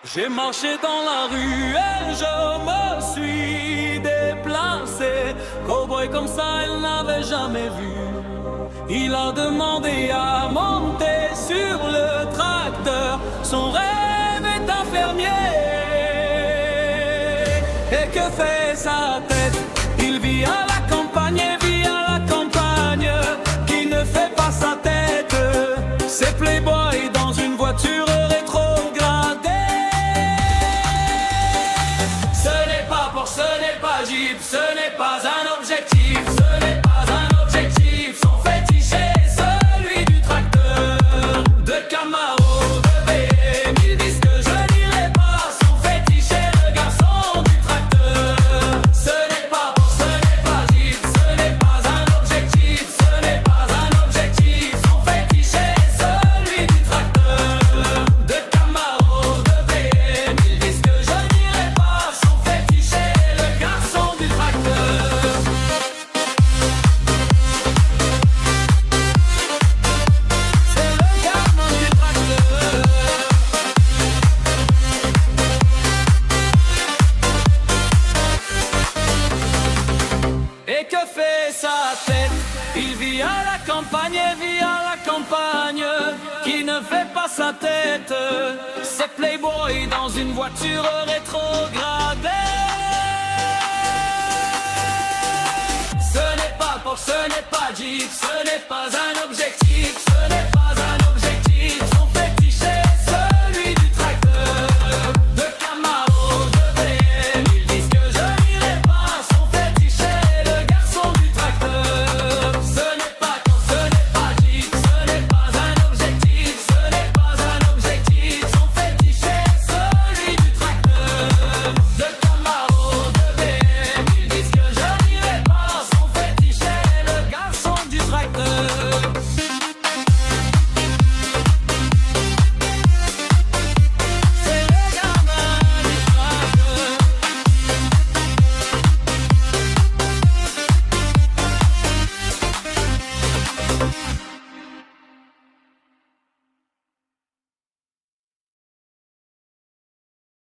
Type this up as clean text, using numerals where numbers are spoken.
J'ai marché dans la rue et je me suis déplacé. Cowboy comme ça, elle n'avait jamais vu. Il a demandé à monter sur le tracteur. Son rêve est infirmier. Et que fait sa tête? Il vit à la campagne et vit à la campagne. Qui ne fait pas sa tête? C'est Playboy dans une voiture rétrogradée. Ce n'est pas Porsche, ce n'est pas Jeep, ce n'est pas un objectif, ce n'est pas un objectif. Son fétiche est celui du tracteur, de Camaro, de BM. Ils disent que je n'irai pas. Son fétiche est le garçon du tracteur. Ce n'est pas Porsche, ce n'est pas Jeep, ce n'est pas un objectif, ce n'est pas un objectif. Son fétiche est celui du tracteur, de Camaro, de BM. Ils disent que je n'irai pas. Son fétiche est le garçon du tracteur. C'est le garçon du tracteur. Et que fait sa tête? Il vit à la campagne et vit à la campagne. Qui ne fait pas sa tête? C'est Playboy dans une voiture rétrogradée. Ce n'est pas Porsche, ce n'est pas Jeep, ce n'est pas un objectif, ce n'est pas un